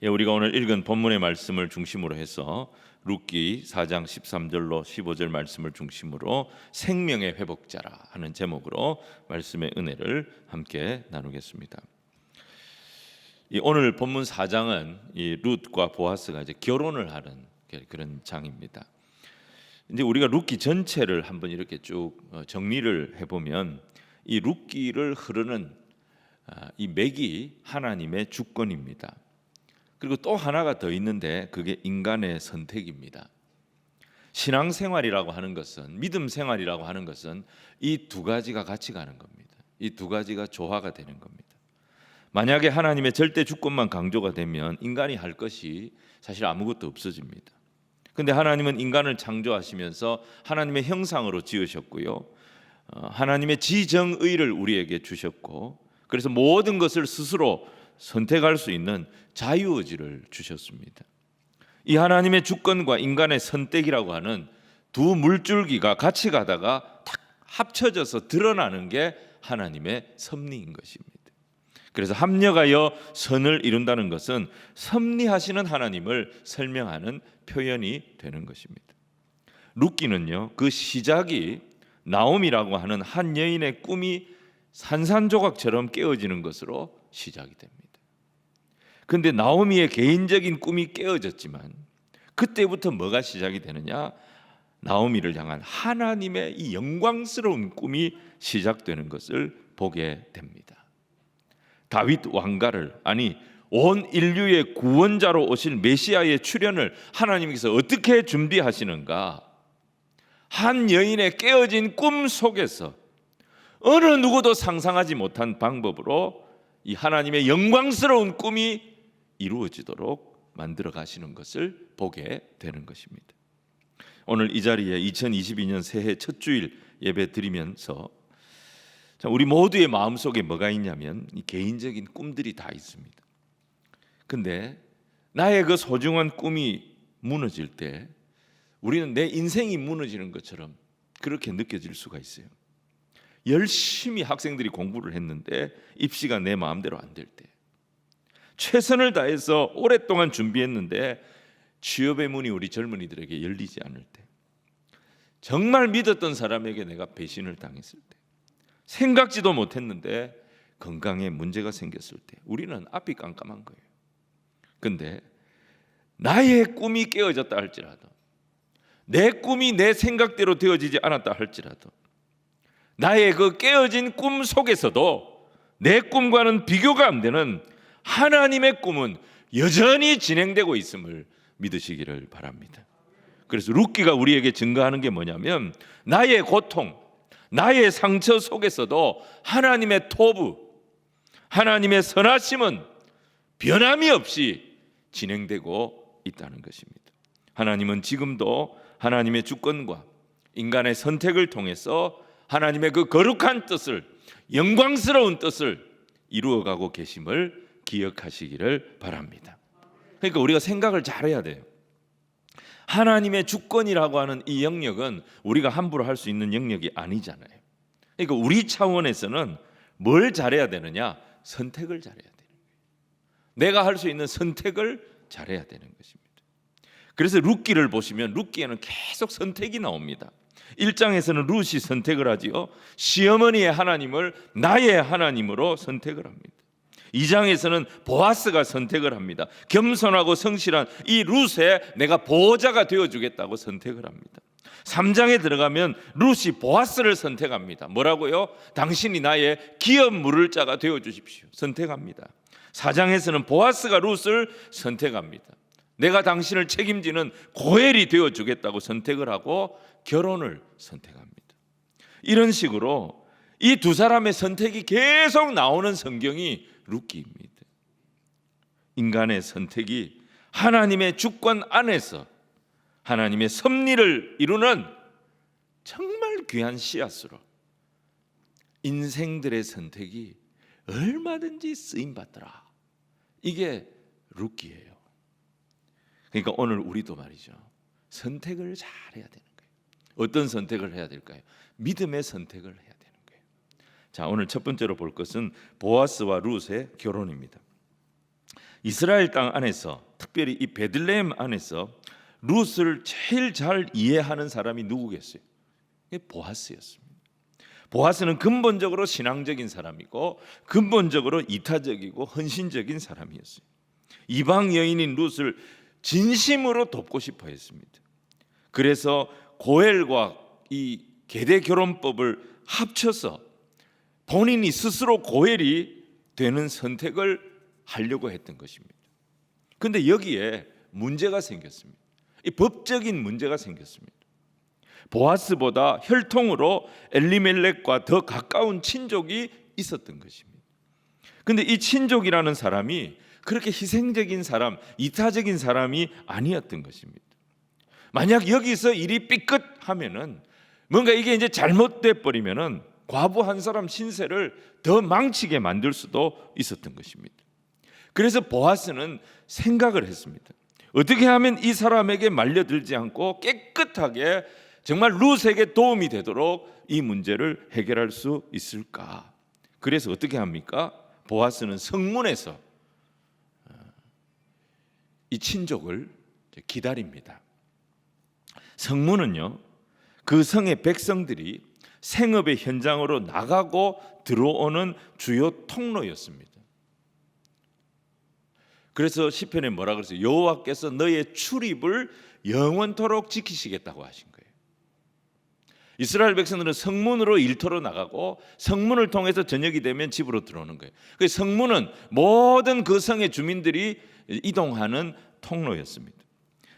우리가 오늘 읽은 본문의 말씀을 중심으로 해서 룻기 4장 13절로 15절 말씀을 중심으로 생명의 회복자라 하는 제목으로 말씀의 은혜를 함께 나누겠습니다. 오늘 본문 4장은 이 룻과 보아스가 이제 결혼을 하는 그런 장입니다. 이제 우리가 룻기 전체를 한번 이렇게 쭉 정리를 해보면 이 룻기를 흐르는 이 맥이 하나님의 주권입니다. 그리고 또 하나가 더 있는데 그게 인간의 선택입니다. 신앙생활이라고 하는 것은, 믿음 생활이라고 하는 것은 이 두 가지가 같이 가는 겁니다. 이 두 가지가 조화가 되는 겁니다. 만약에 하나님의 절대 주권만 강조가 되면 인간이 할 것이 사실 아무것도 없어집니다. 근데 하나님은 인간을 창조하시면서 하나님의 형상으로 지으셨고요, 하나님의 지정의를 우리에게 주셨고, 그래서 모든 것을 스스로 선택할 수 있는 자유의지를 주셨습니다. 이 하나님의 주권과 인간의 선택이라고 하는 두 물줄기가 같이 가다가 탁 합쳐져서 드러나는 게 하나님의 섭리인 것입니다. 그래서 합력하여 선을 이룬다는 것은 섭리하시는 하나님을 설명하는 표현이 되는 것입니다. 룻기는요, 그 시작이 나옴이라고 하는 한 여인의 꿈이 산산조각처럼 깨어지는 것으로 시작이 됩니다. 그런데 나오미의 개인적인 꿈이 깨어졌지만 그때부터 뭐가 시작이 되느냐? 나오미를 향한 하나님의 이 영광스러운 꿈이 시작되는 것을 보게 됩니다. 다윗 왕가를, 아니 온 인류의 구원자로 오실 메시아의 출현을 하나님께서 어떻게 준비하시는가? 한 여인의 깨어진 꿈 속에서 어느 누구도 상상하지 못한 방법으로 이 하나님의 영광스러운 꿈이 이루어지도록 만들어 가시는 것을 보게 되는 것입니다. 오늘 이 자리에 2022년 새해 첫 주일 예배 드리면서 우리 모두의 마음속에 뭐가 있냐면 이 개인적인 꿈들이 다 있습니다. 근데 나의 그 소중한 꿈이 무너질 때 우리는 내 인생이 무너지는 것처럼 그렇게 느껴질 수가 있어요. 열심히 학생들이 공부를 했는데 입시가 내 마음대로 안 될 때, 최선을 다해서 오랫동안 준비했는데 취업의 문이 우리 젊은이들에게 열리지 않을 때, 정말 믿었던 사람에게 내가 배신을 당했을 때, 생각지도 못했는데 건강에 문제가 생겼을 때 우리는 앞이 깜깜한 거예요. 근데 나의 꿈이 깨어졌다 할지라도, 내 꿈이 내 생각대로 되어지지 않았다 할지라도, 나의 그 깨어진 꿈 속에서도 내 꿈과는 비교가 안 되는 하나님의 꿈은 여전히 진행되고 있음을 믿으시기를 바랍니다. 그래서 룻기가 우리에게 증거하는 게 뭐냐면 나의 고통, 나의 상처 속에서도 하나님의 토부, 하나님의 선하심은 변함이 없이 진행되고 있다는 것입니다. 하나님은 지금도 하나님의 주권과 인간의 선택을 통해서 하나님의 그 거룩한 뜻을, 영광스러운 뜻을 이루어가고 계심을 기억하시기를 바랍니다. 그러니까 우리가 생각을 잘해야 돼요. 하나님의 주권이라고 하는 이 영역은 우리가 함부로 할 수 있는 영역이 아니잖아요. 그러니까 우리 차원에서는 뭘 잘해야 되느냐? 선택을 잘해야 되는 거예요. 내가 할 수 있는 선택을 잘해야 되는 것입니다. 그래서 룻기를 보시면 룻기에는 계속 선택이 나옵니다. 1장에서는 룻이 선택을 하지요. 시어머니의 하나님을 나의 하나님으로 선택을 합니다. 2장에서는 보아스가 선택을 합니다. 겸손하고 성실한 이 룻에 내가 보호자가 되어주겠다고 선택을 합니다. 3장에 들어가면 룻이 보아스를 선택합니다. 뭐라고요? 당신이 나의 기업 물을 자가 되어주십시오. 선택합니다. 4장에서는 보아스가 룻을 선택합니다. 내가 당신을 책임지는 고엘이 되어주겠다고 선택을 하고 결혼을 선택합니다. 이런 식으로 이 두 사람의 선택이 계속 나오는 성경이 룻기입니다. 인간의 선택이 하나님의 주권 안에서 하나님의 섭리를 이루는 정말 귀한 씨앗으로 인생들의 선택이 얼마든지 쓰임받더라. 이게 룻기예요. 그러니까 오늘 우리도 말이죠, 선택을 잘 해야 되는 거예요. 어떤 선택을 해야 될까요? 믿음의 선택을 해야 되는 거예요. 자, 오늘 첫 번째로 볼 것은 보아스와 룻의 결혼입니다. 이스라엘 땅 안에서, 특별히 이 베들레헴 안에서 룻을 제일 잘 이해하는 사람이 누구겠어요? 보아스였습니다. 보아스는 근본적으로 신앙적인 사람이고 근본적으로 이타적이고 헌신적인 사람이었어요. 이방 여인인 룻을 진심으로 돕고 싶어 했습니다. 그래서 고엘과 이 계대 결혼법을 합쳐서 본인이 스스로 고엘이 되는 선택을 하려고 했던 것입니다. 그런데 여기에 문제가 생겼습니다. 이 법적인 문제가 생겼습니다. 보아스보다 혈통으로 엘리멜렉과 더 가까운 친족이 있었던 것입니다. 그런데 이 친족이라는 사람이 그렇게 희생적인 사람, 이타적인 사람이 아니었던 것입니다. 만약 여기서 일이 삐끗하면은, 뭔가 이게 이제 잘못돼 버리면은 과부 한 사람 신세를 더 망치게 만들 수도 있었던 것입니다. 그래서 보아스는 생각을 했습니다. 어떻게 하면 이 사람에게 말려들지 않고 깨끗하게 정말 룻에게 도움이 되도록 이 문제를 해결할 수 있을까? 그래서 어떻게 합니까? 보아스는 성문에서 이 친족을 기다립니다. 성문은요, 그 성의 백성들이 생업의 현장으로 나가고 들어오는 주요 통로였습니다. 그래서 시편에 뭐라 그랬어요? 여호와께서 너의 출입을 영원토록 지키시겠다고 하신 거예요. 이스라엘 백성들은 성문으로 일터로 나가고 성문을 통해서 저녁이 되면 집으로 들어오는 거예요. 그 성문은 모든 그 성의 주민들이 이동하는 통로였습니다.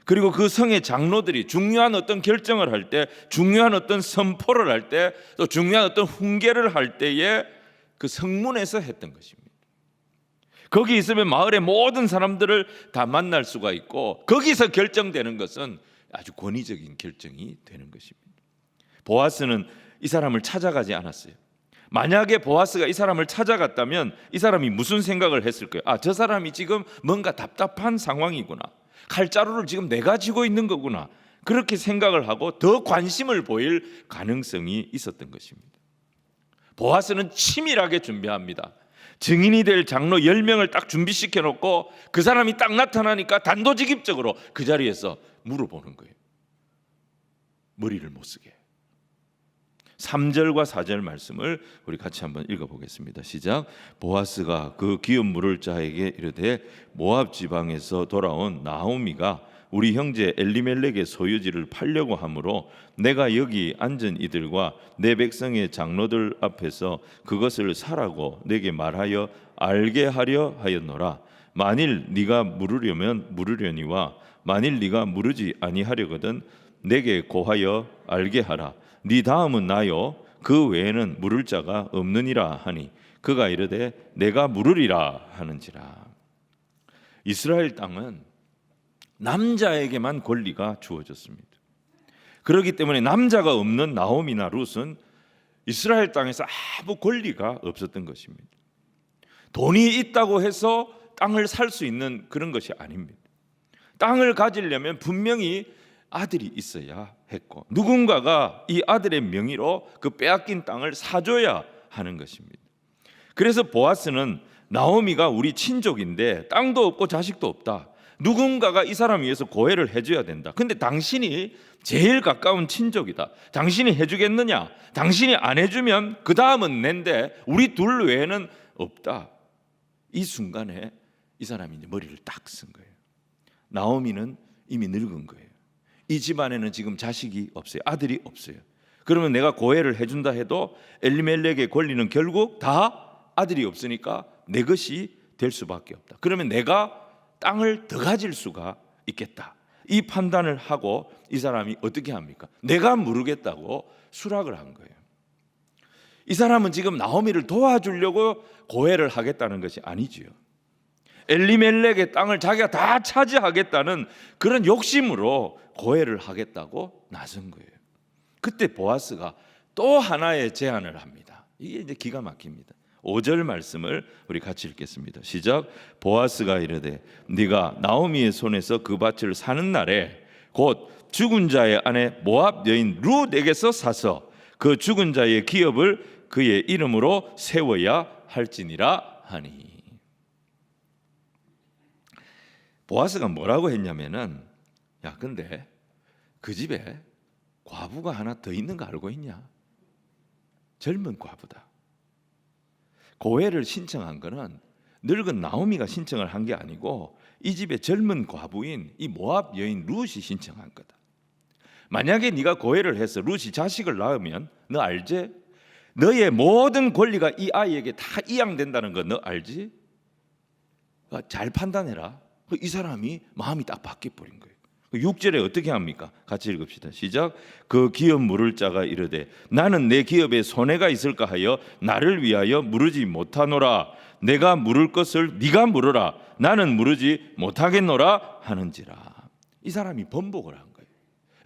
그리고 그 성의 장로들이 중요한 어떤 결정을 할 때, 중요한 어떤 선포를 할 때, 또 중요한 어떤 훈계를 할 때에 그 성문에서 했던 것입니다. 거기 있으면 마을의 모든 사람들을 다 만날 수가 있고, 거기서 결정되는 것은 아주 권위적인 결정이 되는 것입니다. 보아스는 이 사람을 찾아가지 않았어요. 만약에 보아스가 이 사람을 찾아갔다면 이 사람이 무슨 생각을 했을 거예요? 아, 저 사람이 지금 뭔가 답답한 상황이구나, 칼자루를 지금 내가 쥐고 있는 거구나, 그렇게 생각을 하고 더 관심을 보일 가능성이 있었던 것입니다. 보아스는 치밀하게 준비합니다. 증인이 될 장로 10명을 딱 준비시켜 놓고 그 사람이 딱 나타나니까 단도직입적으로 그 자리에서 물어보는 거예요. 머리를 못 쓰게. 3절과 4절 말씀을 우리 같이 한번 읽어보겠습니다. 시작. 보아스가 그 기업 물을 자에게 이르되 모압 지방에서 돌아온 나오미가 우리 형제 엘리멜렉의 소유지를 팔려고 하므로 내가 여기 앉은 이들과 내 백성의 장로들 앞에서 그것을 사라고 내게 말하여 알게 하려 하였노라. 만일 네가 물으려면 물으려니와 만일 네가 물으지 아니하려거든 내게 고하여 알게 하라. 네 다음은 나요 그 외에는 물을 자가 없느니라 하니 그가 이르되 내가 물으리라 하는지라. 이스라엘 땅은 남자에게만 권리가 주어졌습니다. 그렇기 때문에 남자가 없는 나오미나 룻은 이스라엘 땅에서 아무 권리가 없었던 것입니다. 돈이 있다고 해서 땅을 살 수 있는 그런 것이 아닙니다. 땅을 가지려면 분명히 아들이 있어야 했고 누군가가 이 아들의 명의로 그 빼앗긴 땅을 사줘야 하는 것입니다. 그래서 보아스는 나오미가 우리 친족인데 땅도 없고 자식도 없다, 누군가가 이 사람 위해서 고해를 해줘야 된다. 근데 당신이 제일 가까운 친족이다, 당신이 해주겠느냐? 당신이 안 해주면 그 다음은 낸데 우리 둘 외에는 없다. 이 순간에 이 사람이 이제 머리를 딱 쓴 거예요. 나오미는 이미 늙은 거예요. 이 집안에는 지금 자식이 없어요. 아들이 없어요. 그러면 내가 고해를 해준다 해도 엘리멜렉의 권리는 결국 다 아들이 없으니까 내 것이 될 수밖에 없다. 그러면 내가 땅을 더 가질 수가 있겠다. 이 판단을 하고 이 사람이 어떻게 합니까? 내가 물으겠다고 수락을 한 거예요. 이 사람은 지금 나오미를 도와주려고 고해를 하겠다는 것이 아니지요. 엘리멜렉의 땅을 자기가 다 차지하겠다는 그런 욕심으로 고해를 하겠다고 나선 거예요. 그때 보아스가 또 하나의 제안을 합니다. 이게 이제 기가 막힙니다. 5절 말씀을 우리 같이 읽겠습니다. 시작. 보아스가 이르되 네가 나오미의 손에서 그 밭을 사는 날에 곧 죽은 자의 아내 모압 여인 룻에게서 사서 그 죽은 자의 기업을 그의 이름으로 세워야 할지니라 하니. 보아스가 뭐라고 했냐면은, 야 근데 그 집에 과부가 하나 더 있는 거 알고 있냐? 젊은 과부다. 고해를 신청한 거는 늙은 나오미가 신청을 한 게 아니고 이 집의 젊은 과부인 이 모압 여인 룻이 신청한 거다. 만약에 네가 고해를 해서 룻이 자식을 낳으면 너 알지? 너의 모든 권리가 이 아이에게 다 이양된다는 거 너 알지? 잘 판단해라. 이 사람이 마음이 딱 바뀌어버린 거예요. 6절에 어떻게 합니까? 같이 읽읍시다. 시작. 그 기업 물을 자가 이르되 나는 내 기업에 손해가 있을까 하여 나를 위하여 물으지 못하노라. 내가 물을 것을 네가 물으라. 나는 물으지 못하겠노라 하는지라. 이 사람이 번복을 한 거예요.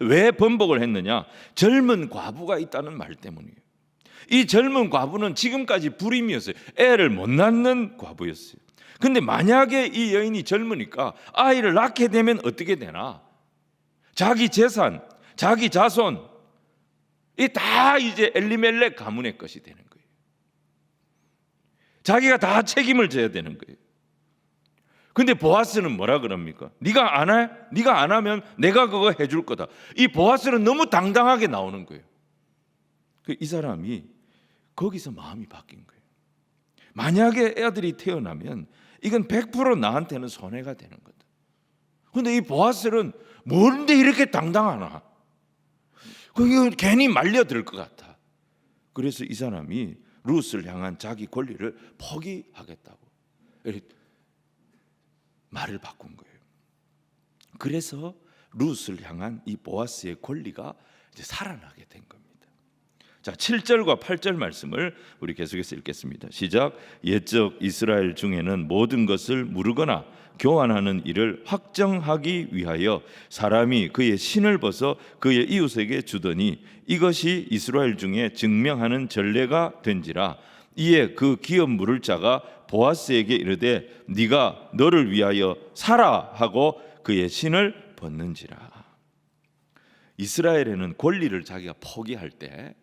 왜 번복을 했느냐? 젊은 과부가 있다는 말 때문이에요. 이 젊은 과부는 지금까지 불임이었어요. 애를 못 낳는 과부였어요. 근데 만약에 이 여인이 젊으니까 아이를 낳게 되면 어떻게 되나? 자기 재산, 자기 자손, 이 다 이제 엘리멜렉 가문의 것이 되는 거예요. 자기가 다 책임을 져야 되는 거예요. 근데 보아스는 뭐라 그럽니까? 네가 안 해? 네가 안 하면 내가 그거 해줄 거다. 이 보아스는 너무 당당하게 나오는 거예요. 이 사람이 거기서 마음이 바뀐 거예요. 만약에 애들이 태어나면 이건 100% 나한테는 손해가 되는 거다. 근데 이 보아스는 뭔데 이렇게 당당하나? 그게 괜히 말려들 것 같아. 그래서 이 사람이 룻을 향한 자기 권리를 포기하겠다고 말을 바꾼 거예요. 그래서 룻을 향한 이 보아스의 권리가 이제 살아나게 된 겁니다. 자, 7절과 8절 말씀을 우리 계속해서 읽겠습니다. 시작. 옛적 이스라엘 중에는 모든 것을 무르거나 교환하는 일을 확정하기 위하여 사람이 그의 신을 벗어 그의 이웃에게 주더니 이것이 이스라엘 중에 증명하는 전례가 된지라. 이에 그 기업 물을 자가 보아스에게 이르되 네가 너를 위하여 사라 하고 그의 신을 벗는지라. 이스라엘에는 권리를 자기가 포기할 때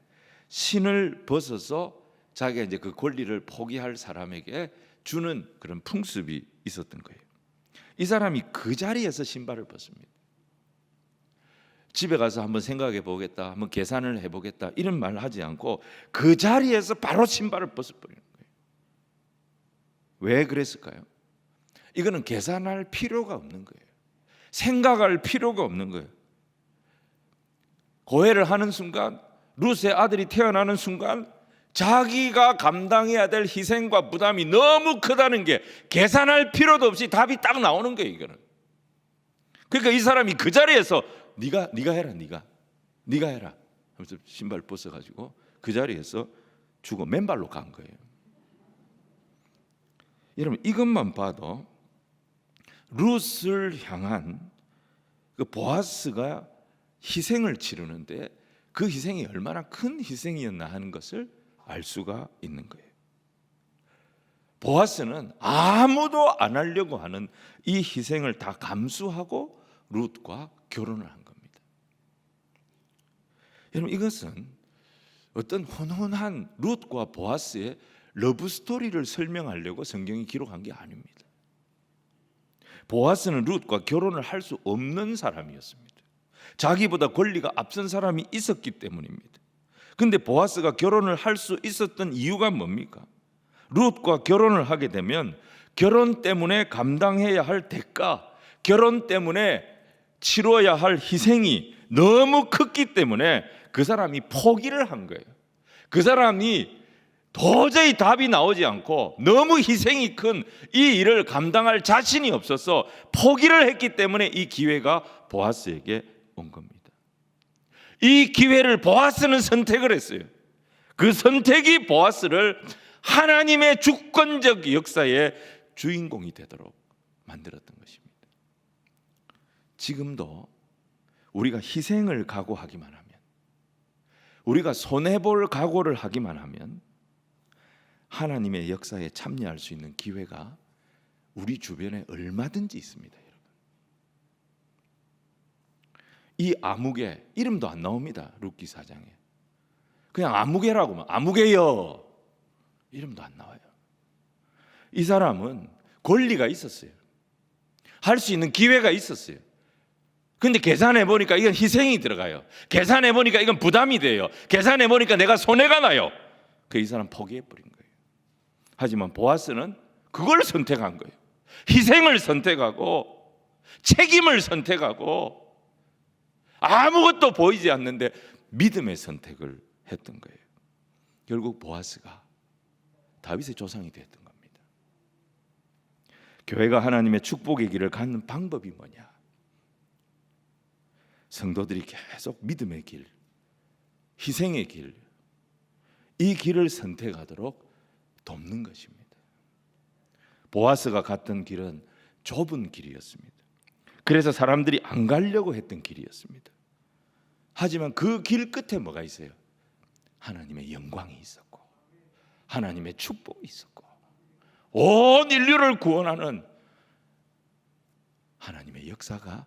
신을 벗어서 자기가 이제 그 권리를 포기할 사람에게 주는 그런 풍습이 있었던 거예요. 이 사람이 그 자리에서 신발을 벗습니다. 집에 가서 한번 생각해 보겠다, 한번 계산을 해보겠다 이런 말을 하지 않고 그 자리에서 바로 신발을 벗어버리는 거예요. 왜 그랬을까요? 이거는 계산할 필요가 없는 거예요. 생각할 필요가 없는 거예요. 고해를 하는 순간, 룻의 아들이 태어나는 순간 자기가 감당해야 될 희생과 부담이 너무 크다는 게 계산할 필요도 없이 답이 딱 나오는 거예요. 이거는. 그러니까 이 사람이 그 자리에서 네가 해라, 네가 해라 하면서 신발 벗어가지고 그 자리에서 죽어 맨발로 간 거예요. 여러분, 이것만 봐도 룻을 향한 그 보아스가 희생을 치르는데 그 희생이 얼마나 큰 희생이었나 하는 것을 알 수가 있는 거예요. 보아스는 아무도 안 하려고 하는 이 희생을 다 감수하고 룻과 결혼을 한 겁니다. 여러분, 이것은 어떤 혼혼한 룻과 보아스의 러브 스토리를 설명하려고 성경이 기록한 게 아닙니다. 보아스는 룻과 결혼을 할 수 없는 사람이었습니다. 자기보다 권리가 앞선 사람이 있었기 때문입니다. 근데 보아스가 결혼을 할 수 있었던 이유가 뭡니까? 룻과 결혼을 하게 되면 결혼 때문에 감당해야 할 대가, 결혼 때문에 치러야 할 희생이 너무 컸기 때문에 그 사람이 포기를 한 거예요. 그 사람이 도저히 답이 나오지 않고 너무 희생이 큰 이 일을 감당할 자신이 없어서 포기를 했기 때문에 이 기회가 보아스에게 온 겁니다. 이 기회를 보아스는 선택을 했어요. 그 선택이 보아스를 하나님의 주권적 역사의 주인공이 되도록 만들었던 것입니다. 지금도 우리가 희생을 각오하기만 하면, 우리가 손해볼 각오를 하기만 하면 하나님의 역사에 참여할 수 있는 기회가 우리 주변에 얼마든지 있습니다. 여러분, 이 아무개 이름도 안 나옵니다. 룻기 4장에 그냥 아무개라고 하면 아무개요 이름도 안 나와요. 이 사람은 권리가 있었어요. 할 수 있는 기회가 있었어요. 근데 계산해 보니까 이건 희생이 들어가요. 계산해 보니까 이건 부담이 돼요. 계산해 보니까 내가 손해가 나요. 이 사람 포기해 버린 거예요. 하지만 보아스는 그걸 선택한 거예요. 희생을 선택하고 책임을 선택하고 아무것도 보이지 않는데 믿음의 선택을 했던 거예요. 결국 보아스가 다윗의 조상이 됐던 겁니다. 교회가 하나님의 축복의 길을 갖는 방법이 뭐냐? 성도들이 계속 믿음의 길, 희생의 길, 이 길을 선택하도록 돕는 것입니다. 보아스가 갔던 길은 좁은 길이었습니다. 그래서 사람들이 안 가려고 했던 길이었습니다. 하지만 그 길 끝에 뭐가 있어요? 하나님의 영광이 있었고 하나님의 축복이 있었고 온 인류를 구원하는 하나님의 역사가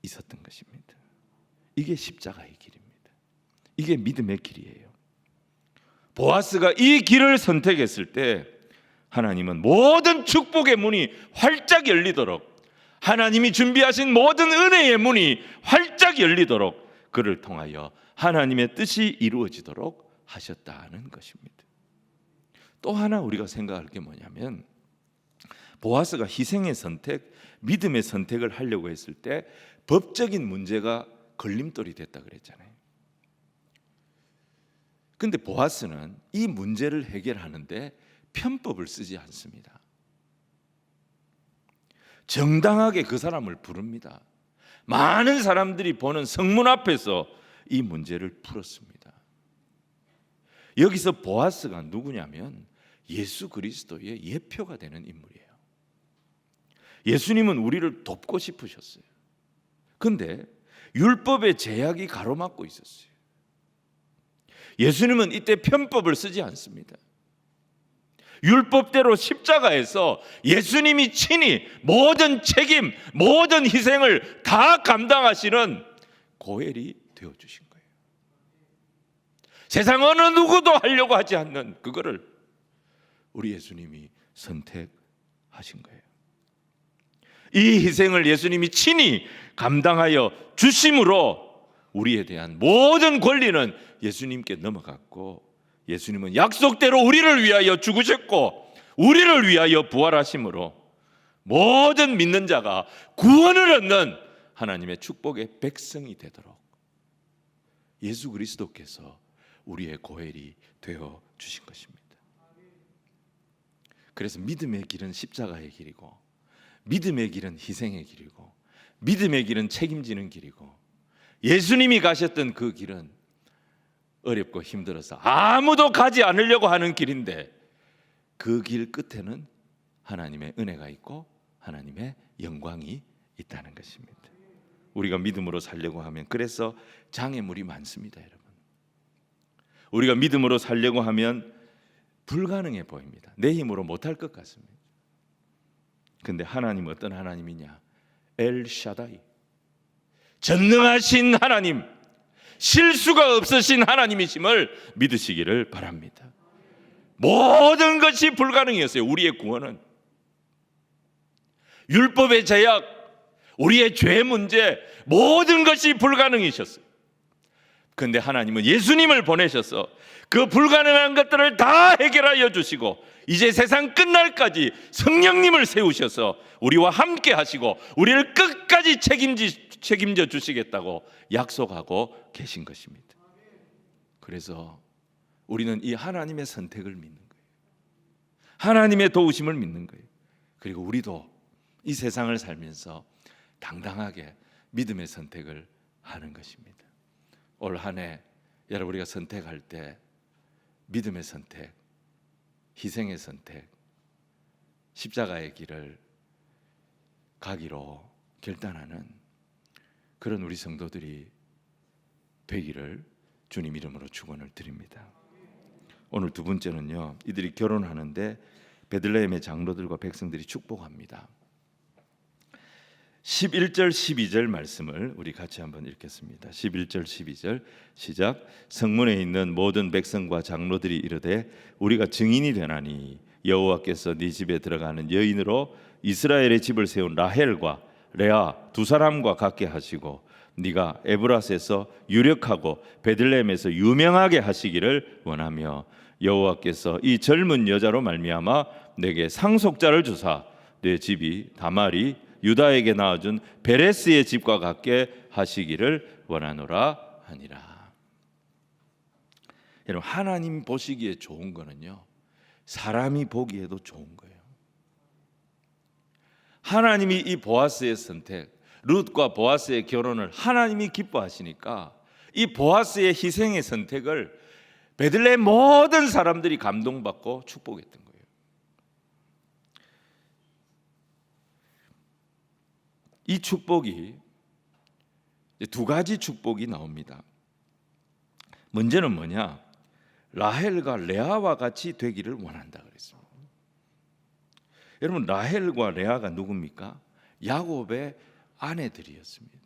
있었던 것입니다. 이게 십자가의 길입니다. 이게 믿음의 길이에요. 보아스가 이 길을 선택했을 때 하나님은 모든 축복의 문이 활짝 열리도록, 하나님이 준비하신 모든 은혜의 문이 활짝 열리도록 그를 통하여 하나님의 뜻이 이루어지도록 하셨다는 것입니다. 또 하나 우리가 생각할 게 뭐냐면, 보아스가 희생의 선택, 믿음의 선택을 하려고 했을 때 법적인 문제가 걸림돌이 됐다 그랬잖아요. 근데 보아스는 이 문제를 해결하는데 편법을 쓰지 않습니다. 정당하게 그 사람을 부릅니다. 많은 사람들이 보는 성문 앞에서 이 문제를 풀었습니다. 여기서 보아스가 누구냐면 예수 그리스도의 예표가 되는 인물이에요. 예수님은 우리를 돕고 싶으셨어요. 근데 율법의 제약이 가로막고 있었어요. 예수님은 이때 편법을 쓰지 않습니다. 율법대로 십자가에서 예수님이 친히 모든 책임, 모든 희생을 다 감당하시는 고엘이 되어주신 거예요. 세상 어느 누구도 하려고 하지 않는 그거를 우리 예수님이 선택하신 거예요. 이 희생을 예수님이 친히 감당하여 주심으로 우리에 대한 모든 권리는 예수님께 넘어갔고, 예수님은 약속대로 우리를 위하여 죽으셨고 우리를 위하여 부활하심으로 모든 믿는 자가 구원을 얻는 하나님의 축복의 백성이 되도록 예수 그리스도께서 우리의 고엘이 되어 주신 것입니다. 그래서 믿음의 길은 십자가의 길이고, 믿음의 길은 희생의 길이고, 믿음의 길은 책임지는 길이고, 예수님이 가셨던 그 길은 어렵고 힘들어서 아무도 가지 않으려고 하는 길인데, 그 길 끝에는 하나님의 은혜가 있고 하나님의 영광이 있다는 것입니다. 우리가 믿음으로 살려고 하면, 그래서 장애물이 많습니다, 여러분. 우리가 믿음으로 살려고 하면 불가능해 보입니다. 내 힘으로 못할 것 같습니다. 근데 하나님은 어떤 하나님이냐? 엘샤다이, 전능하신 하나님, 실수가 없으신 하나님이심을 믿으시기를 바랍니다. 모든 것이 불가능이었어요. 우리의 구원은 율법의 제약, 우리의 죄 문제, 모든 것이 불가능이셨어요. 그런데 하나님은 예수님을 보내셔서 그 불가능한 것들을 다 해결하여 주시고, 이제 세상 끝날까지 성령님을 세우셔서 우리와 함께 하시고 우리를 끝까지 책임져 주시겠다고 약속하고 계신 것입니다. 그래서 우리는 이 하나님의 선택을 믿는 거예요. 하나님의 도우심을 믿는 거예요. 그리고 우리도 이 세상을 살면서 당당하게 믿음의 선택을 하는 것입니다. 올 한 해 여러분, 우리가 선택할 때 믿음의 선택, 희생의 선택, 십자가의 길을 가기로 결단하는 그런 우리 성도들이 되기를 주님 이름으로 축원을 드립니다. 오늘 두 번째는요, 이들이 결혼하는데 베들레헴의 장로들과 백성들이 축복합니다. 11절 12절 말씀을 우리 같이 한번 읽겠습니다. 11절 12절 시작. 성문에 있는 모든 백성과 장로들이 이르되 우리가 증인이 되나니 여호와께서 네 집에 들어가는 여인으로 이스라엘의 집을 세운 라헬과 레아 두 사람과 같게 하시고 네가 에브라스에서 유력하고 베들레헴에서 유명하게 하시기를 원하며 여호와께서 이 젊은 여자로 말미암아 내게 상속자를 주사 내 집이 다말이 유다에게 낳아준 베레스의 집과 같게 하시기를 원하노라 하니라. 여러분, 하나님 보시기에 좋은 거는요, 사람이 보기에도 좋은 거예요. 하나님이 이 보아스의 선택, 룻과 보아스의 결혼을 하나님이 기뻐하시니까 이 보아스의 희생의 선택을 베들레헴 모든 사람들이 감동받고 축복했던 거예요. 이 축복이 두 가지 축복이 나옵니다. 문제는 뭐냐? 라헬과 레아와 같이 되기를 원한다 그랬습니다. 여러분, 라헬과 레아가 누굽니까? 야곱의 아내들이었습니다.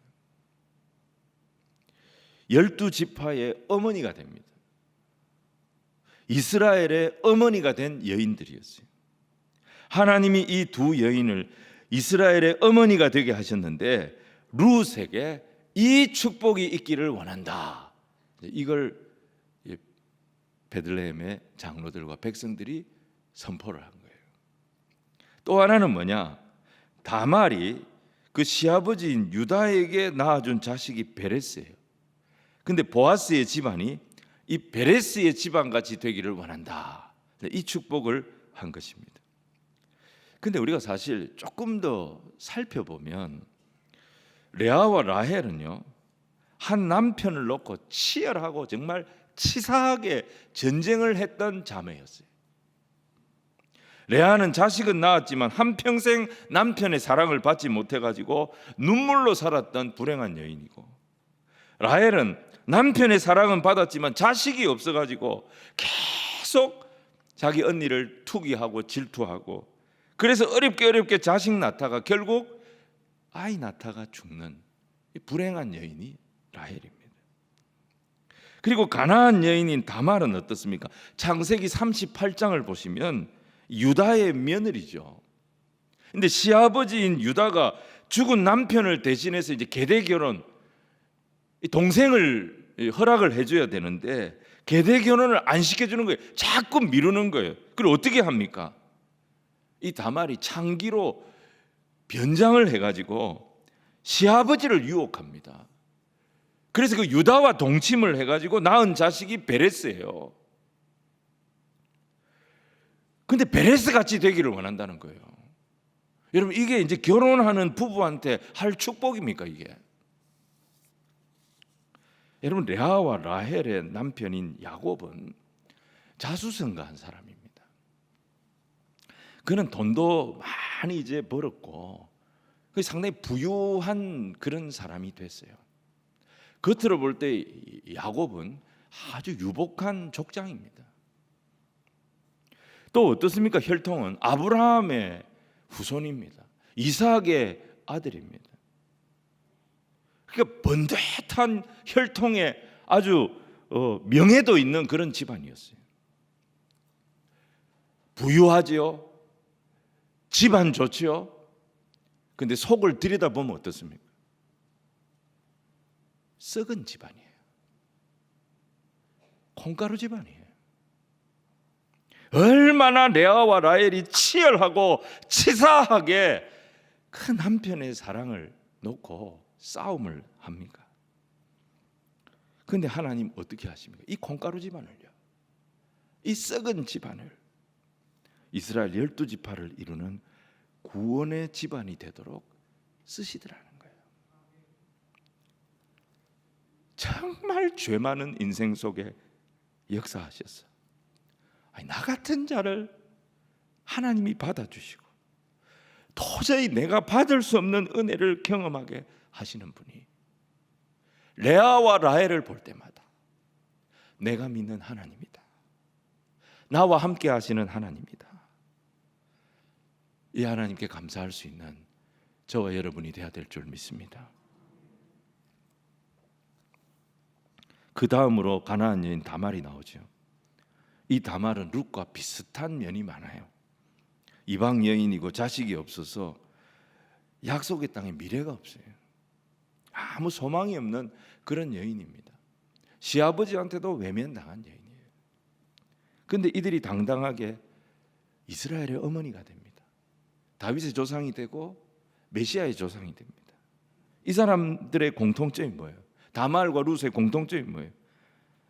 12지파의 어머니가 됩니다. 이스라엘의 어머니가 된 여인들이었어요. 하나님이 이 두 여인을 이스라엘의 어머니가 되게 하셨는데 룻에게 이 축복이 있기를 원한다. 이걸 베들레헴의 장로들과 백성들이 선포를 한 거예요. 또 하나는 뭐냐? 다말이 그 시아버지인 유다에게 낳아준 자식이 베레스예요. 근데 보아스의 집안이 이 베레스의 집안같이 되기를 원한다. 이 축복을 한 것입니다. 근데 우리가 사실 조금 더 살펴보면 레아와 라헬은요, 한 남편을 놓고 치열하고 정말 치사하게 전쟁을 했던 자매였어요. 레아는 자식은 낳았지만 한평생 남편의 사랑을 받지 못해가지고 눈물로 살았던 불행한 여인이고, 라헬은 남편의 사랑은 받았지만 자식이 없어가지고 계속 자기 언니를 투기하고 질투하고, 그래서 어렵게 자식 낳다가 결국 아이 낳다가 죽는 불행한 여인이 라헬입니다. 그리고 가나안 여인인 다말은 어떻습니까? 창세기 38장을 보시면 유다의 며느리죠. 근데 시아버지인 유다가 죽은 남편을 대신해서 이제 계대 결혼, 동생을 허락을 해줘야 되는데 계대 결혼을 안 시켜주는 거예요. 자꾸 미루는 거예요. 그걸 어떻게 합니까? 이 다말이 창기로 변장을 해가지고 시아버지를 유혹합니다. 그래서 그 유다와 동침을 해가지고 낳은 자식이 베레스예요. 근데 베레스 같이 되기를 원한다는 거예요. 여러분, 이게 이제 결혼하는 부부한테 할 축복입니까 이게? 여러분, 레아와 라헬의 남편인 야곱은 자수성가한 사람입니다. 그는 돈도 많이 이제 벌었고 상당히 부유한 그런 사람이 됐어요. 겉으로 볼 때 야곱은 아주 유복한 족장입니다. 또 어떻습니까? 혈통은 아브라함의 후손입니다. 이삭의 아들입니다. 그러니까 번듯한 혈통에 아주 명예도 있는 그런 집안이었어요. 부유하지요. 집안 좋지요. 근데 속을 들여다보면 어떻습니까? 썩은 집안이에요. 콩가루 집안이에요. 얼마나 레아와 라헬이 치열하고 치사하게 그 남편의 사랑을 놓고 싸움을 합니까? 그런데 하나님 어떻게 하십니까? 이 콩가루 집안을요, 이 썩은 집안을 이스라엘 12지파를 이루는 구원의 집안이 되도록 쓰시더라는 거예요. 정말 죄 많은 인생 속에 역사하셨어. 나 같은 자를 하나님이 받아주시고 도저히 내가 받을 수 없는 은혜를 경험하게 하시는 분이, 레아와 라헬을 볼 때마다 내가 믿는 하나님이다, 나와 함께 하시는 하나님이다, 이 하나님께 감사할 수 있는 저와 여러분이 되어야 될 줄 믿습니다. 그 다음으로 가나안 여인 다말이 나오죠. 이 다말은 룻과 비슷한 면이 많아요. 이방 여인이고 자식이 없어서 약속의 땅에 미래가 없어요. 아무 소망이 없는 그런 여인입니다. 시아버지한테도 외면당한 여인이에요. 그런데 이들이 당당하게 이스라엘의 어머니가 됩니다. 다윗의 조상이 되고 메시아의 조상이 됩니다. 이 사람들의 공통점이 뭐예요? 다말과 룻의 공통점이 뭐예요?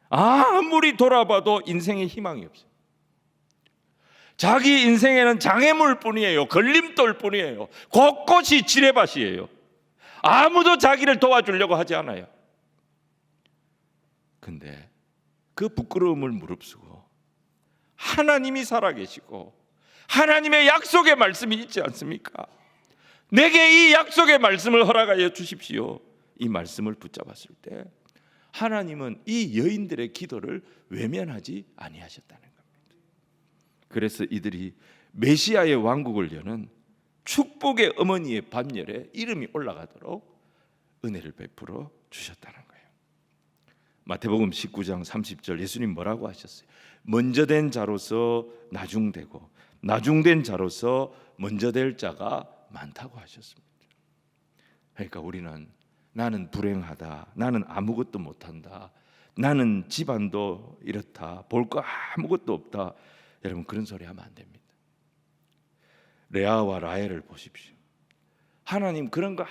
아무리 돌아봐도 인생에 희망이 없어요. 자기 인생에는 장애물 뿐이에요. 걸림돌 뿐이에요. 곳곳이 지뢰밭이에요. 아무도 자기를 도와주려고 하지 않아요. 근데 그 부끄러움을 무릅쓰고 하나님이 살아계시고 하나님의 약속의 말씀이 있지 않습니까? 내게 이 약속의 말씀을 허락하여 주십시오. 이 말씀을 붙잡았을 때 하나님은 이 여인들의 기도를 외면하지 아니하셨다는 겁니다. 그래서 이들이 메시아의 왕국을 여는 축복의 어머니의 반열에 이름이 올라가도록 은혜를 베풀어 주셨다는 거예요. 마태복음 19장 30절 예수님 뭐라고 하셨어요? 먼저 된 자로서 나중되고 나중된 자로서 먼저 될 자가 많다고 하셨습니다. 그러니까 우리는 나는 불행하다, 나는 아무것도 못한다, 나는 집안도 이렇다, 볼 거 아무것도 없다, 여러분 그런 소리 하면 안 됩니다. 레아와 라헬을 보십시오. 하나님 그런 거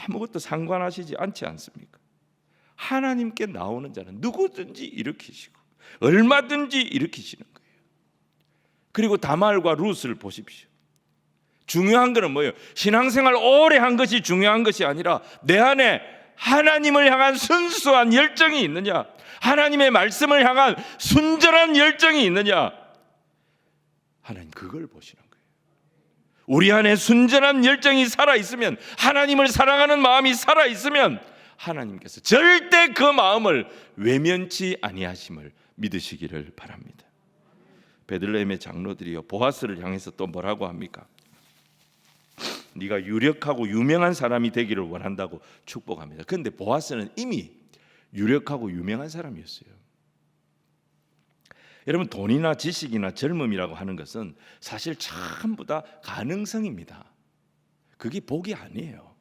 아무것도 상관하시지 않지 않습니까? 하나님께 나오는 자는 누구든지 일으키시고 얼마든지 일으키시는 거예요. 그리고 다말과 룻을 보십시오. 중요한 것은 뭐예요? 신앙생활 오래 한 것이 중요한 것이 아니라 내 안에 하나님을 향한 순수한 열정이 있느냐, 하나님의 말씀을 향한 순전한 열정이 있느냐, 하나님 그걸 보시는 거예요. 우리 안에 순전한 열정이 살아있으면, 하나님을 사랑하는 마음이 살아있으면 하나님께서 절대 그 마음을 외면치 아니하심을 믿으시기를 바랍니다. 베들레헴의 장로들이요 보아스를 향해서 또 뭐라고 합니까? 네가 유력하고 유명한 사람이 되기를 원한다고 축복합니다. 그런데 보아스는 이미 유력하고 유명한 사람이었어요. 여러분 돈이나 지식이나 젊음이라고 하는 것은 사실 전부 다 가능성입니다. 그게 복이 아니에요.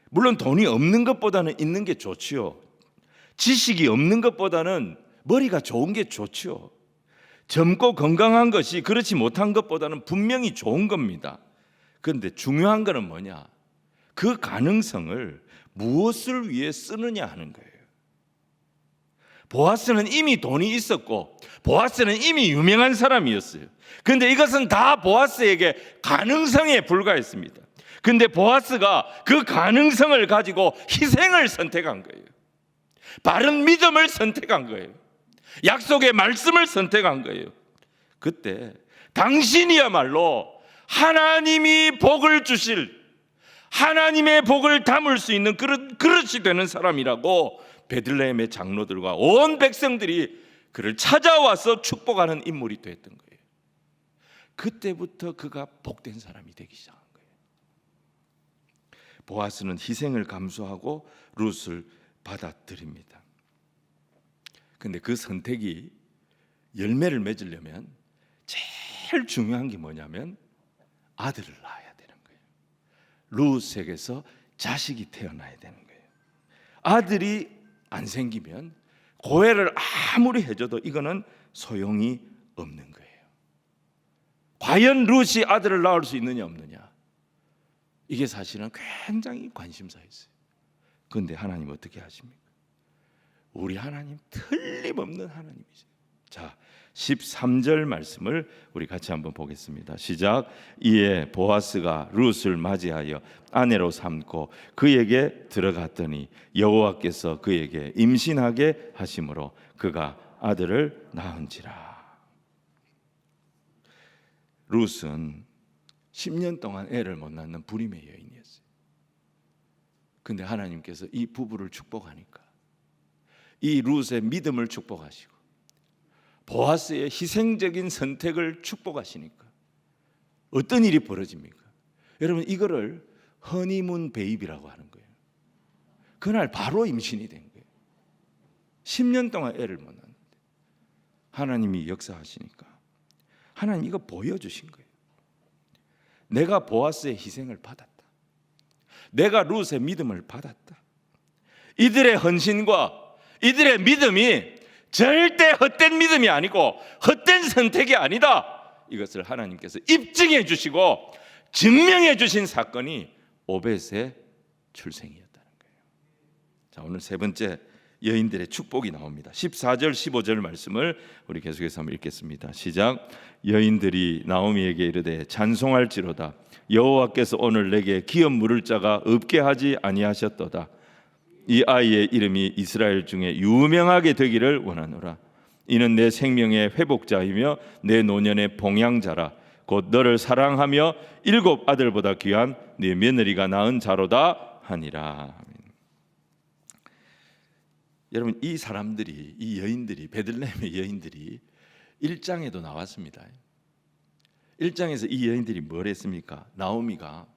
물론 돈이 없는 것보다는 있는 게 좋지요. 지식이 없는 것보다는 머리가 좋은 게 좋지요. 젊고 건강한 것이 그렇지 못한 것보다는 분명히 좋은 겁니다. 그런데 중요한 것은 뭐냐? 그 가능성을 무엇을 위해 쓰느냐 하는 거예요. 보아스는 이미 돈이 있었고 보아스는 이미 유명한 사람이었어요. 그런데 이것은 다 보아스에게 가능성에 불과했습니다. 그런데 보아스가 그 가능성을 가지고 희생을 선택한 거예요. 바른 믿음을 선택한 거예요. 약속의 말씀을 선택한 거예요. 그때 당신이야말로 하나님이 복을 주실, 하나님의 복을 담을 수 있는 그릇이 되는 사람이라고 베들레헴의 장로들과 온 백성들이 그를 찾아와서 축복하는 인물이 됐던 거예요. 그때부터 그가 복된 사람이 되기 시작한 거예요. 보아스는 희생을 감수하고 룻을 받아들입니다. 근데 그 선택이 열매를 맺으려면 제일 중요한 게 뭐냐면 아들을 낳아야 되는 거예요. 룻에게서 자식이 태어나야 되는 거예요. 아들이 안 생기면 고해를 아무리 해줘도 이거는 소용이 없는 거예요. 과연 룻이 아들을 낳을 수 있느냐 없느냐, 이게 사실은 굉장히 관심사였어요. 그런데 하나님 어떻게 하십니까? 우리 하나님 틀림없는 하나님이세요. 자, 13절 말씀을 우리 같이 한번 보겠습니다. 시작. 이에 보아스가 룻을 맞이하여 아내로 삼고 그에게 들어갔더니 여호와께서 그에게 임신하게 하심으로 그가 아들을 낳은지라. 룻은 10년 동안 애를 못 낳는 불임의 여인이었어요. 근데 하나님께서 이 부부를 축복하니까, 이 룻의 믿음을 축복하시고 보아스의 희생적인 선택을 축복하시니까 어떤 일이 벌어집니까? 여러분 이거를 허니문 베이비라고 하는 거예요. 그날 바로 임신이 된 거예요. 10년 동안 애를 못 낳는데 하나님이 역사하시니까 하나님 이거 보여주신 거예요. 내가 보아스의 희생을 받았다. 내가 룻의 믿음을 받았다. 이들의 헌신과 이들의 믿음이 절대 헛된 믿음이 아니고 헛된 선택이 아니다. 이것을 하나님께서 입증해 주시고 증명해 주신 사건이 오벳의 출생이었다는 거예요. 자, 오늘 세 번째 여인들의 축복이 나옵니다. 14절 15절 말씀을 우리 계속해서 한번 읽겠습니다. 시작. 여인들이 나오미에게 이르되 찬송할지로다. 여호와께서 오늘 내게 기업 물을 자가 없게 하지 아니하셨도다. 이 아이의 이름이 이스라엘 중에 유명하게 되기를 원하노라. 이는 내 생명의 회복자이며 내 노년의 봉양자라. 곧 너를 사랑하며 7 아들보다 귀한 네 며느리가 낳은 자로다 하니라. 여러분, 이 사람들이, 이 여인들이, 베들레헴의 여인들이 1장에도 나왔습니다. 1장에서 이 여인들이 뭘 했습니까? 나오미가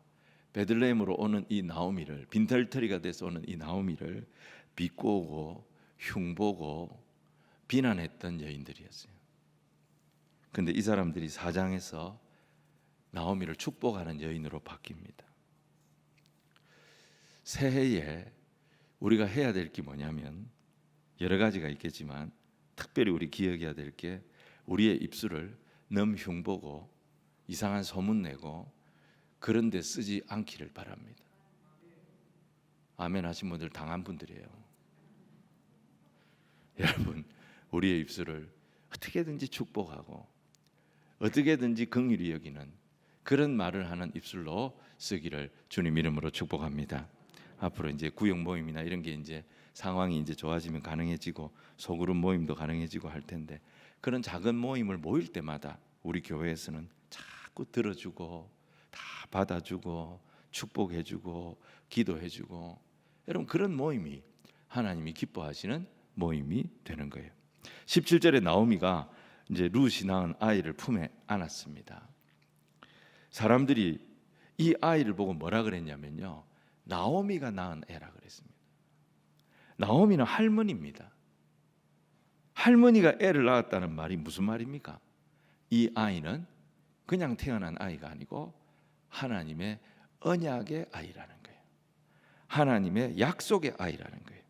베들레헴으로 오는 이 나오미를, 빈털터리가 돼서 오는 이 나오미를 비꼬고 흉보고 비난했던 여인들이었어요. 그런데 이 사람들이 4장에서 나오미를 축복하는 여인으로 바뀝니다. 새해에 우리가 해야 될 게 뭐냐면 여러 가지가 있겠지만 특별히 우리 기억해야 될 게 우리의 입술을 너무 흉보고 이상한 소문 내고 그런 데 쓰지 않기를 바랍니다. 아멘 하신 분들 당한 분들이에요. 여러분, 우리의 입술을 어떻게든지 축복하고 어떻게든지 긍휼히 여기는 그런 말을 하는 입술로 쓰기를 주님 이름으로 축복합니다. 앞으로 이제 구역 모임이나 이런 게 이제 상황이 이제 좋아지면 가능해지고 소그룹 모임도 가능해지고 할 텐데, 그런 작은 모임을 모일 때마다 우리 교회에서는 자꾸 들어주고 다 받아주고 축복해주고 기도해주고, 여러분 그런 모임이 하나님이 기뻐하시는 모임이 되는 거예요. 17절에 나오미가 이제 룻이 낳은 아이를 품에 안았습니다. 사람들이 이 아이를 보고 뭐라 그랬냐면요, 나오미가 낳은 애라 그랬습니다. 나오미는 할머니입니다. 할머니가 애를 낳았다는 말이 무슨 말입니까? 이 아이는 그냥 태어난 아이가 아니고 하나님의 언약의 아이라는 거예요. 하나님의 약속의 아이라는 거예요.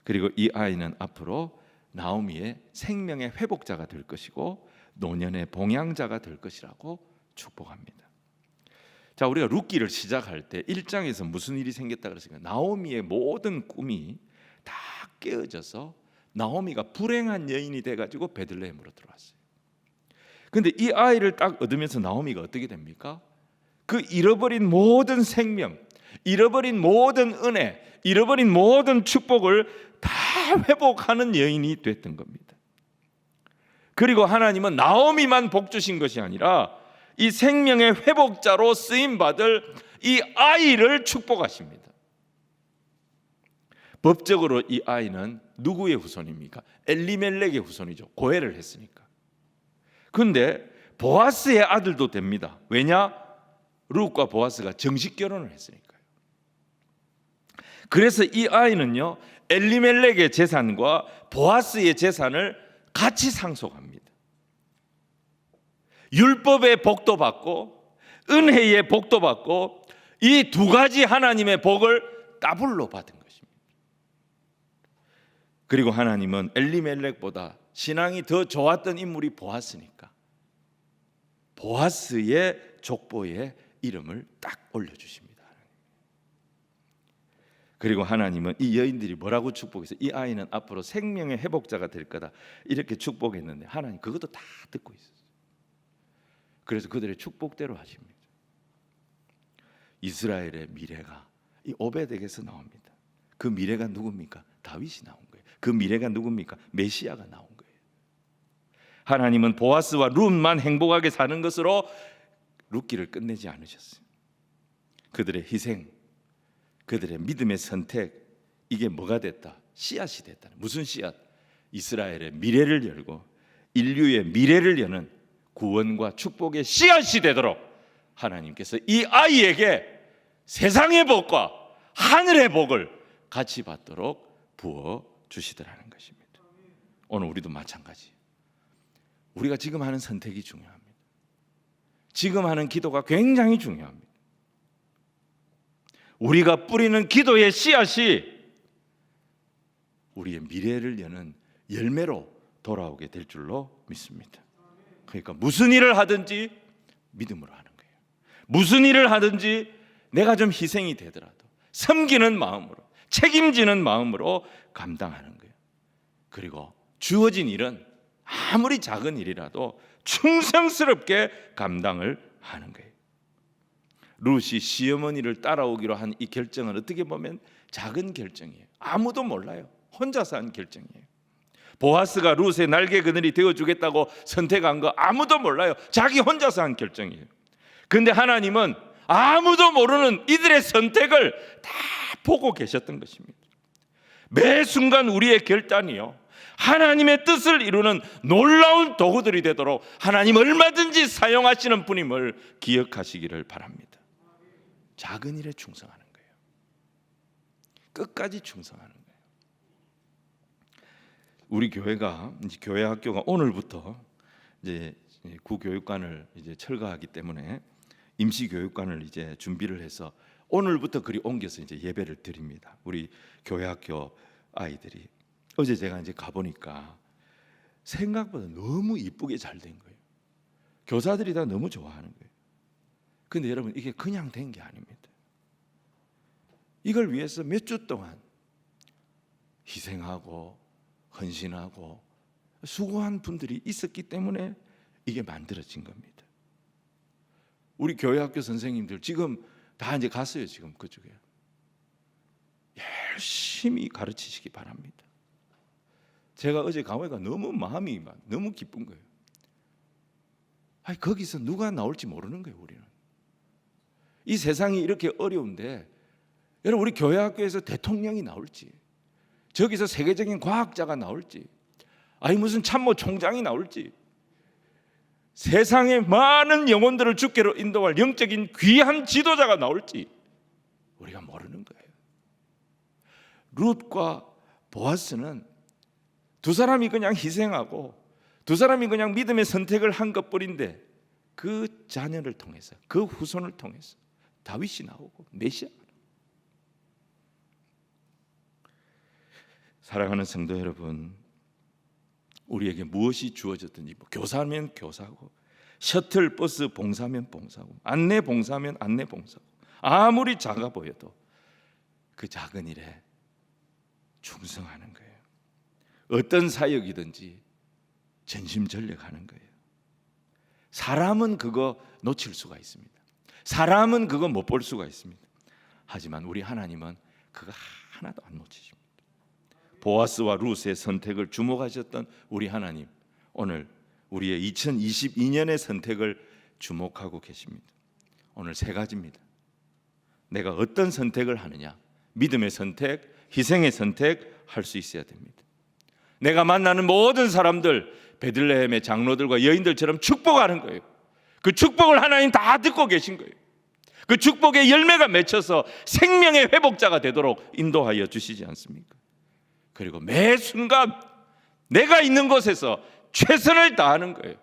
그리고 이 아이는 앞으로 나오미의 생명의 회복자가 될 것이고 노년의 봉양자가 될 것이라고 축복합니다. 자, 우리가 룻기를 시작할 때 1장에서 무슨 일이 생겼다 그랬습니까? 나오미의 모든 꿈이 다 깨어져서 나오미가 불행한 여인이 돼가지고 베들레헴으로 들어왔어요. 그런데 이 아이를 딱 얻으면서 나오미가 어떻게 됩니까? 그 잃어버린 모든 생명, 잃어버린 모든 은혜, 잃어버린 모든 축복을 다 회복하는 여인이 됐던 겁니다. 그리고 하나님은 나오미만 복 주신 것이 아니라 이 생명의 회복자로 쓰임받을 이 아이를 축복하십니다. 법적으로 이 아이는 누구의 후손입니까? 엘리멜렉의 후손이죠. 고해를 했으니까. 그런데 보아스의 아들도 됩니다. 왜냐? 룻과 보아스가 정식 결혼을 했으니까요. 그래서 이 아이는요, 엘리멜렉의 재산과 보아스의 재산을 같이 상속합니다. 율법의 복도 받고 은혜의 복도 받고 이 두 가지 하나님의 복을 더블로 받은 것입니다. 그리고 하나님은 엘리멜렉보다 신앙이 더 좋았던 인물이 보아스니까 보아스의 족보에 이름을 딱 올려주십니다. 그리고 하나님은 이 여인들이 뭐라고 축복했어요? 이 아이는 앞으로 생명의 회복자가 될 거다 이렇게 축복했는데 하나님 그것도 다 듣고 있었어요. 그래서 그들의 축복대로 하십니다. 이스라엘의 미래가 이 오벳에게서 나옵니다. 그 미래가 누굽니까? 다윗이 나온 거예요. 그 미래가 누굽니까? 메시아가 나온 거예요. 하나님은 보아스와 룻만 행복하게 사는 것으로 룻기를 끝내지 않으셨어요. 그들의 희생, 그들의 믿음의 선택, 이게 뭐가 됐다? 씨앗이 됐다. 무슨 씨앗? 이스라엘의 미래를 열고 인류의 미래를 여는 구원과 축복의 씨앗이 되도록 하나님께서 이 아이에게 세상의 복과 하늘의 복을 같이 받도록 부어 주시더라는 것입니다. 오늘 우리도 마찬가지. 우리가 지금 하는 선택이 중요합니다. 지금 하는 기도가 굉장히 중요합니다. 우리가 뿌리는 기도의 씨앗이 우리의 미래를 여는 열매로 돌아오게 될 줄로 믿습니다. 그러니까 무슨 일을 하든지 믿음으로 하는 거예요. 무슨 일을 하든지 내가 좀 희생이 되더라도 섬기는 마음으로, 책임지는 마음으로 감당하는 거예요. 그리고 주어진 일은 아무리 작은 일이라도 충성스럽게 감당을 하는 거예요. 룻이 시어머니를 따라오기로 한 이 결정은 어떻게 보면 작은 결정이에요. 아무도 몰라요. 혼자서 한 결정이에요. 보아스가 룻의 날개 그늘이 되어주겠다고 선택한 거 아무도 몰라요. 자기 혼자서 한 결정이에요. 그런데 하나님은 아무도 모르는 이들의 선택을 다 보고 계셨던 것입니다. 매 순간 우리의 결단이요, 하나님의 뜻을 이루는 놀라운 도구들이 되도록 하나님 얼마든지 사용하시는 분임을 기억하시기를 바랍니다. 작은 일에 충성하는 거예요. 끝까지 충성하는 거예요. 우리 교회가 이제 교회 학교가 오늘부터 이제 구교육관을 이제 철거하기 때문에 임시 교육관을 이제 준비를 해서 오늘부터 그리 옮겨서 이제 예배를 드립니다. 우리 교회 학교 아이들이 어제 제가 이제 가 보니까 생각보다 너무 이쁘게 잘 된 거예요. 교사들이 다 너무 좋아하는 거예요. 근데 여러분, 이게 그냥 된 게 아닙니다. 이걸 위해서 몇 주 동안 희생하고 헌신하고 수고한 분들이 있었기 때문에 이게 만들어진 겁니다. 우리 교회 학교 선생님들 지금 다 이제 갔어요. 지금 그쪽에 열심히 가르치시기 바랍니다. 제가 어제 가보니까 너무 마음이 너무 기쁜 거예요. 아니, 거기서 누가 나올지 모르는 거예요. 우리는 이 세상이 이렇게 어려운데, 여러분, 우리 교회 학교에서 대통령이 나올지, 저기서 세계적인 과학자가 나올지, 아니 무슨 참모 총장이 나올지, 세상의 많은 영혼들을 주께로 인도할 영적인 귀한 지도자가 나올지 우리가 모르는 거예요. 룻과 보아스는 두 사람이 그냥 희생하고 두 사람이 그냥 믿음의 선택을 한 것뿐인데, 그 자녀를 통해서, 그 후손을 통해서 다윗이 나오고 메시아가 나오고. 사랑하는 성도 여러분, 우리에게 무엇이 주어졌든지, 뭐 교사면 교사고, 셔틀 버스 봉사면 봉사고, 안내 봉사면 안내 봉사고, 아무리 작아 보여도 그 작은 일에 충성하는 거예요. 어떤 사역이든지 전심전력하는 거예요. 사람은 그거 놓칠 수가 있습니다. 사람은 그거 못 볼 수가 있습니다. 하지만 우리 하나님은 그거 하나도 안 놓치십니다. 보아스와 룻의 선택을 주목하셨던 우리 하나님, 오늘 우리의 2022년의 선택을 주목하고 계십니다. 오늘 세 가지입니다. 내가 어떤 선택을 하느냐, 믿음의 선택, 희생의 선택 할 수 있어야 됩니다. 내가 만나는 모든 사람들, 베들레헴의 장로들과 여인들처럼 축복하는 거예요. 그 축복을 하나님 다 듣고 계신 거예요. 그 축복의 열매가 맺혀서 생명의 회복자가 되도록 인도하여 주시지 않습니까? 그리고 매 순간 내가 있는 곳에서 최선을 다하는 거예요.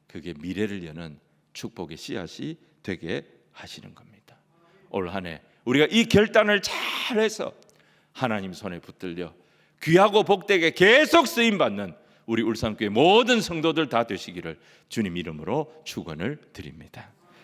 그게 미래를 여는 축복의 씨앗이 되게 하시는 겁니다. 올 한 해 우리가 이 결단을 잘해서 하나님 손에 붙들려 귀하고 복되게 계속 쓰임받는 우리 울산교회 모든 성도들 다 되시기를 주님 이름으로 축원을 드립니다.